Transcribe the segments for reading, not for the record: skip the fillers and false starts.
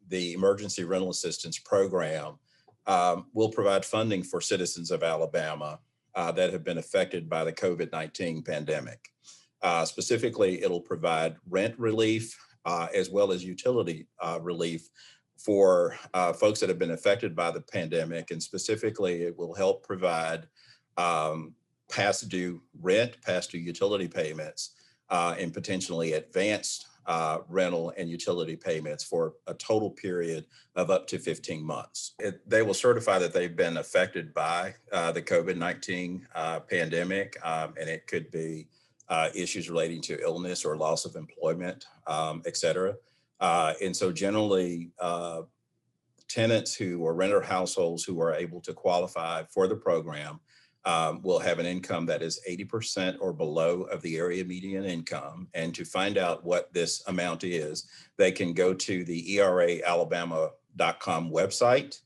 The Emergency Rental Assistance Program will provide funding for citizens of Alabama that have been affected by the COVID-19 pandemic. Specifically, it'll provide rent relief as well as utility relief for folks that have been affected by the pandemic. And specifically, it will help provide past due rent, past due utility payments, and potentially advanced rental and utility payments for a total period of up to 15 months. They will certify that they've been affected by the COVID-19 pandemic, and it could be issues relating to illness or loss of employment, et cetera. And so generally, tenants who or renter households who are able to qualify for the program will have an income that is 80% or below of the area median income. And to find out what this amount is, they can go to the eraalabama.com website,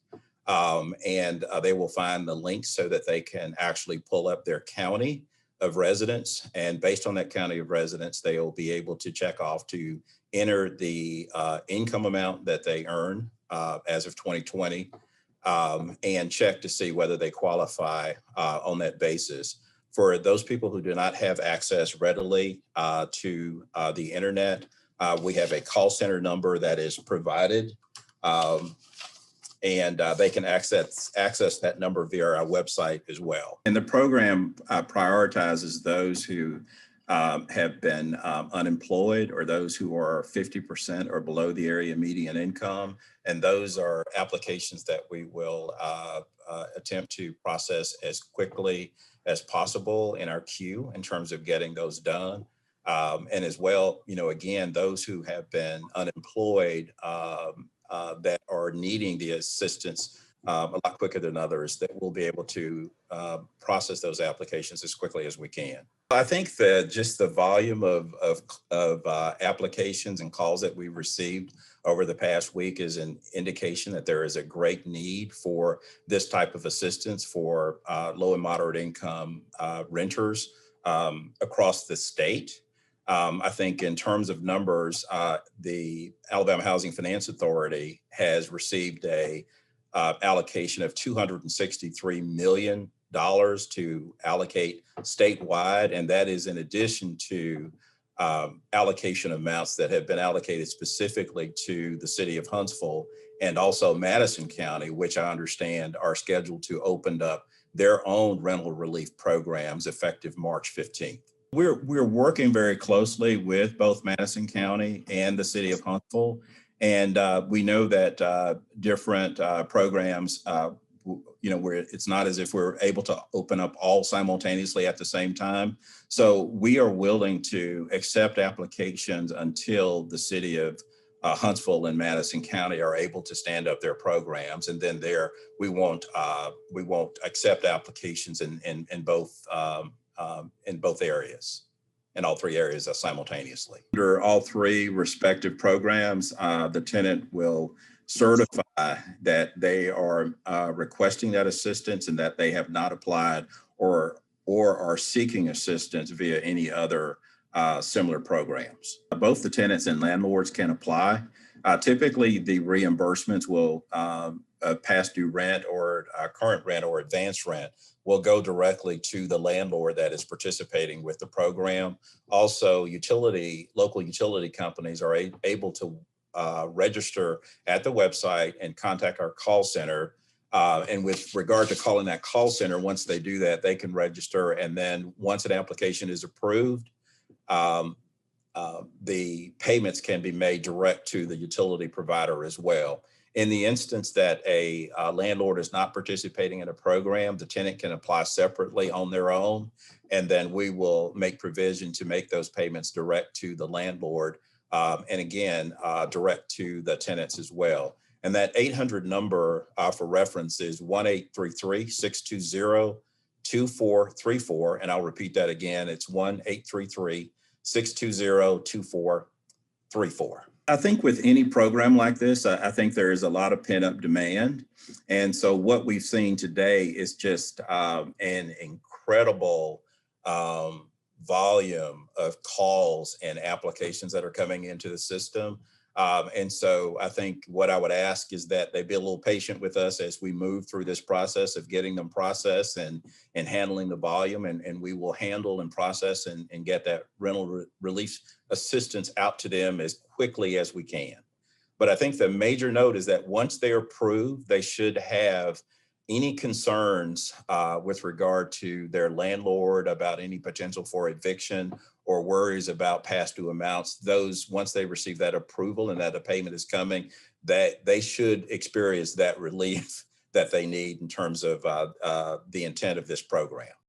and they will find the link so that they can actually pull up their county of residence. And based on that county of residence, they will be able to check off to enter the income amount that they earn as of 2020. And check to see whether they qualify on that basis. For those people who do not have access readily to the internet, we have a call center number that is provided, and they can access that number via our website as well. And the program prioritizes those who have been unemployed or those who are 50% or below the area median income. And those are applications that we will attempt to process as quickly as possible in our queue in terms of getting those done. And as well, again, those who have been unemployed that are needing the assistance a lot quicker than others, that we'll be able to process those applications as quickly as we can. I think that just the volume of applications and calls that we've received over the past week is an indication that there is a great need for this type of assistance for low and moderate income renters across the state. I think in terms of numbers, the Alabama Housing Finance Authority has received a allocation of $263 million to allocate statewide, and that is in addition to allocation amounts that have been allocated specifically to the city of Huntsville and also Madison County, which I understand are scheduled to open up their own rental relief programs effective March 15th. We're working very closely with both Madison County and the city of Huntsville, and we know that different programs, where it's not as if we're able to open up all simultaneously at the same time. So we are willing to accept applications until the city of Huntsville and Madison County are able to stand up their programs, and then we won't accept applications in both areas, in all three areas simultaneously. Under all three respective programs, the tenant will certify that they are requesting that assistance and that they have not applied or are seeking assistance via any other similar programs. Both the tenants and landlords can apply. Typically, the reimbursements will past due rent or current rent or advanced rent will go directly to the landlord that is participating with the program. Also, local utility companies are able to register at the website and contact our call center. And with regard to calling that call center, once they do that, they can register. And then once an application is approved, the payments can be made direct to the utility provider as well. In the instance that a landlord is not participating in a program, the tenant can apply separately on their own, and then we will make provision to make those payments direct to the landlord, and again, direct to the tenants as well. And that 800 number for reference is 1-833-620-2434. And I'll repeat that again. It's 1-833-620-2434. I think with any program like this, I think there is a lot of pent-up demand. And so what we've seen today is just an incredible volume of calls and applications that are coming into the system. And so I think what I would ask is that they be a little patient with us as we move through this process of getting them processed and handling the volume. And we will handle and process and get that rental relief assistance out to them as quickly as we can. But I think the major note is that once they're approved, they should have any concerns with regard to their landlord about any potential for eviction or worries about past due amounts. Those, once they receive that approval and that a payment is coming, that they should experience that relief that they need in terms of the intent of this program.